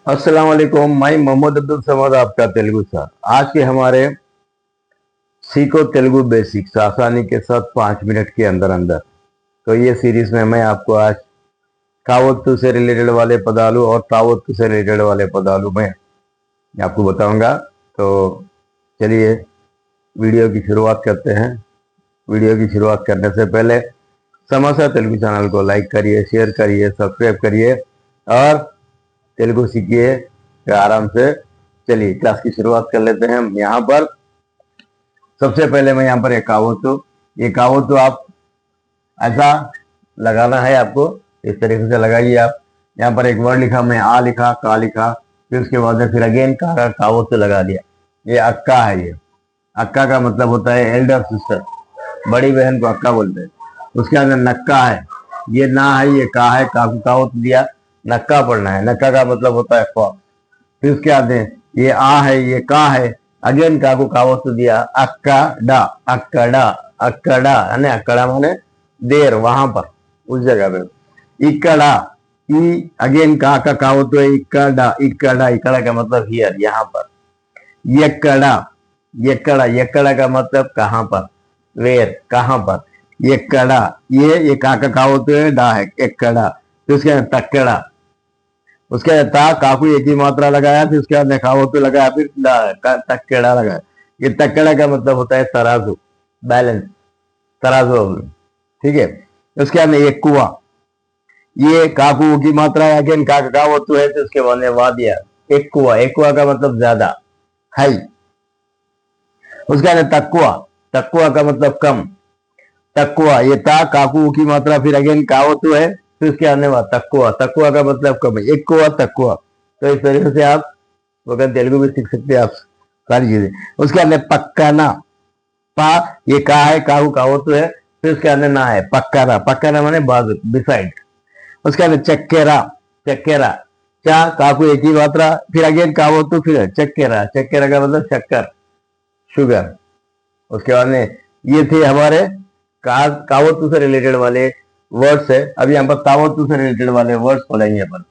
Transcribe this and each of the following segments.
अस्सलाम वालेकुम। मैं मोहम्मद अब्दुल समद, आपका तेलुगु सर। आज के हमारे सीखो तेलुगु बेसिक्स आसानी के साथ 5 मिनट के अंदर अंदर, तो ये सीरीज में मैं आपको आज कावत्तु से रिलेटेड वाले पदालू और तावत्तु से रिलेटेड वाले पदालू में आपको बताऊंगा। तो चलिए वीडियो की शुरुआत करते हैं। वीडियो की शुरुआत करने से पहले समाचार तेलुगु चैनल को लाइक करिए, शेयर करिए, सब्सक्राइब करिए और तेलुगु सीखिए आराम से। चलिए क्लास की शुरुआत कर लेते हैं। हम यहाँ पर सबसे पहले मैं यहाँ पर एक कावत्तु, ये कावत्तु आप ऐसा लगाना है, आपको इस तरीके से लगाइए। आप यहाँ पर एक वर्ड लिखा, मैं आ लिखा, का लिखा, फिर उसके बाद फिर अगेन का कावत्तु लगा दिया। ये अक्का है। ये अक्का का मतलब होता है एल्डर सिस्टर, बड़ी बहन को अक्का बोलते हैं। उसके अंदर नक्का है, ये ना है, ये का है, का को कावत्तु दिया, नक्का पढ़ना है। नक्का का मतलब होता है फॉक्स। फिर उसके आते ये आ है, ये का है, अगेन का को कावत्तु दिया, अक्का डा, अक्कड़ा, अक्कड़ा है ना, अक्कड़ा माने देर, वहां पर उस जगह पे। इकड़ा, ई अगेन का कावत्तु है, इकड़ा, इकड़ा, इकड़ा का मतलब हियर, यहाँ पर। यकड़ा, यकड़ा, यकड़ा का मतलब कहाँ पर, वेर, कहाँ पर। यकड़ा, ये का कावत्तु है, डा है, एकड़ा। फिर उसके बाद तक्कड़ा, उसके बाद ता काकू एक ही मात्रा लगाया, फिर उसके बाद कावत्तु लगाया, फिर तक्केड़ा लगाया। ये तक्केड़ा का मतलब होता है तराजू, बैलेंस, तराजू। ठीक है। उसके बाद एक कुआ, ये काकू की मात्रा है, अगेन का कावत्तु है, तो उसके बाद वा दिया, एक कुआ। एक कुआ का मतलब ज्यादा, हाई। उसके बाद तकुआ, तकुआ का मतलब कम, तकुआ। ये ता काकू की मात्रा, फिर अगेन कावत्तु है, फिर उसके आने वाला तकुआ, तकुआ का मतलब कम है, एक कुआ, तकुआ। तो इस तरीके से आप वगैरह तेलुगु भी सीख सकते हैं आप सारी चीजें। उसके अंदर पक्काना, पा ये का है, काहू कावत्तु है, फिर उसके अंदर ना है, पक्काना, पक्काना माने बाजू, बिसाइड। उसके अंदर चक्केरा, चक्केरा, चा काकू एक ही मात्रा, फिर अगेन कावत्तु, फिर चक्केरा, चक्केरा का मतलब शक्कर, शुगर। उसके बाद में ये थे हमारे कावत्तु से रिलेटेड वाले वर्ड्स है। अभी यहाँ पर तावत्तु से रिलेटेड वाले वर्ड्स पढ़ेंगे अपन।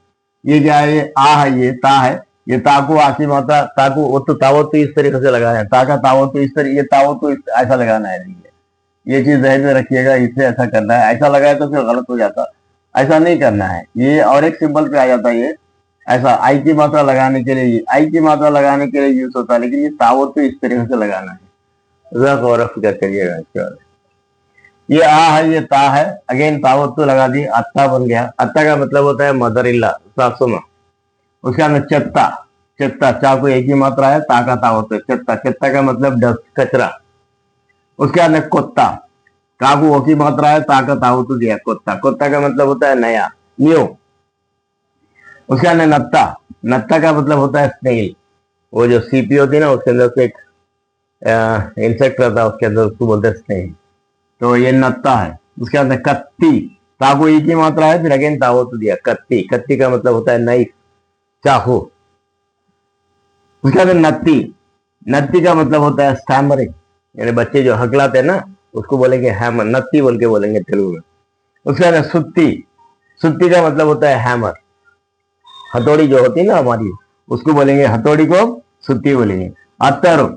ये क्या है, ये आ है, ये ता है, ये ताकू आखिरी मात्रा, ताकू वो तो तावत्तु इस तरीके से लगाना है, ता का तावत्तु इस तरीके, ये तावत्तु ऐसा लगाना है। ये चीज ध्यान में रखिएगा, इसे ऐसा करना है। ऐसा लगाया तो फिर गलत हो जाता, ऐसा नहीं करना है। ये और एक सिंबल पे आ जाता है, ये ऐसा आई की मात्रा लगाने के लिए, आई की मात्रा लगाने के लिए यूज होता है, लेकिन ये तावत्तु इस तरीके से लगाना है। गौर फिक्र करिएगा इसके बाद। ये आ है, ये ता है, अगेन तावत्तु लगा दी, अत्ता बन गया। अत्ता का मतलब होता है मदर इल्ला, सासू माँ। उसके अंदर चत्ता, चत्ता, चा को एक ही मात्रा है, ता का तावत्तु है, चत्ता, चत्ता का मतलब डस्ट, कचरा। उसके अंदर कोत्ता, का को एक ही मात्रा है, ता का तावत्तु दिया, कोत्ता, कोत्ता का मतलब होता है नया, न्यू। उसके अंदर नत्ता, नत्ता का मतलब होता है स्नेल, वो जो सीपी होती है ना, उसके अंदर से एक इंसेक्ट रहता है, उसके अंदर उसको बोलते हैं स्नेल, तो ये नत्ता है। उसके अंदर कत्ती, ताकू एक ही मात्रा है, फिर अगेन तावत्तु दिया, कत्ती, कत्ती का मतलब होता है नाइफ, चाकू। उसके अंदर नत्ती, नत्ती का मतलब होता है स्टैमरिंग, यानी बच्चे जो हकलाते हैं ना, उसको बोलेंगे हैमर, नत्ती बोल के बोलेंगे तेलुगु में। उसके अंदर सुत्ती, सुत्ती का मतलब होता है हैमर, हथौड़ी जो होती है ना हमारी, उसको बोलेंगे हथौड़ी को सुत्ती बोलेंगे। अत्तरु,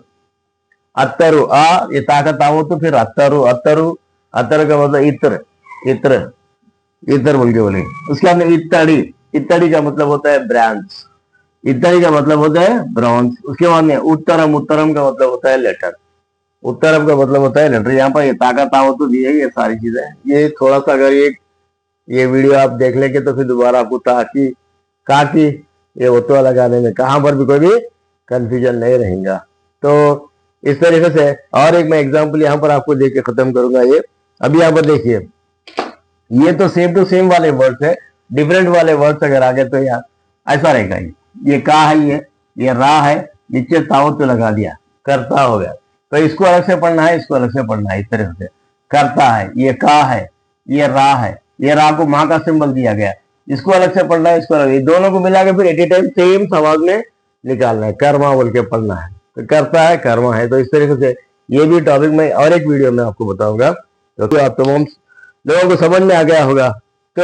अत्तरु, आ ये ताकत आओ तो फिर अत्तरु, अत्तरु, अत्तरु का मतलब इत्र, इत्र, इत्र बोल के बोलेंगे। उसके अंदर इत्तड़ी, इत्तड़ी का मतलब होता है ब्रांच, इत्तड़ी का मतलब होता है ब्रॉन्ज। उसके बाद में उत्तरम, उत्तरम का मतलब होता है लेटर, उत्तरम का मतलब होता है लेटर। यहाँ पर ये ताकत आओ तो दी है, ये सारी चीजें। ये थोड़ा सा अगर ये वीडियो आप देख लेंगे तो फिर दोबारा आपको ताकि काकी ये ओतो लगाने में कहां पर भी कोई भी कंफ्यूजन नहीं रहेगा। तो इस तरीके से और एक मैं एग्जांपल यहाँ पर आपको देख के खत्म करूंगा। ये अभी यहाँ पर देखिए, ये तो सेम टू सेम वाले वर्ड्स है, डिफरेंट वाले वर्ड्स अगर आगे तो यार ऐसा रहेगा। ये का है, ये रा है, नीचे तावत्तु लगा दिया, करता हो गया। तो इसको अलग से पढ़ना है, इसको अलग से पढ़ना है, इस तरह से करता है। ये का है, ये रा है, ये रा को माँ का सिंबल दिया गया, इसको अलग से पढ़ना है, इसको अलग, ये दोनों को मिला के फिर एट ए टाइम सेम समाज में निकालना है, कर्मा बोल के पढ़ना है। तो करता है, कर्मा है। तो इस तरीके से ये भी टॉपिक में और एक वीडियो में आपको बताऊंगा, तो आप तमाम लोगों को समझ में आ गया होगा। तो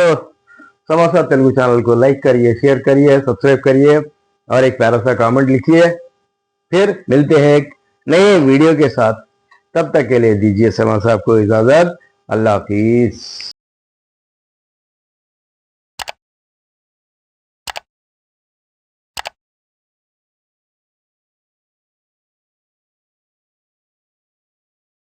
समाचार तेलुगु चैनल को लाइक करिए, शेयर करिए, सब्सक्राइब करिए और एक प्यारा सा कमेंट लिखिए। फिर मिलते हैं एक नए वीडियो के साथ, तब तक के लिए दीजिए समा साहब को इजाजत। अल्लाह हाफिज।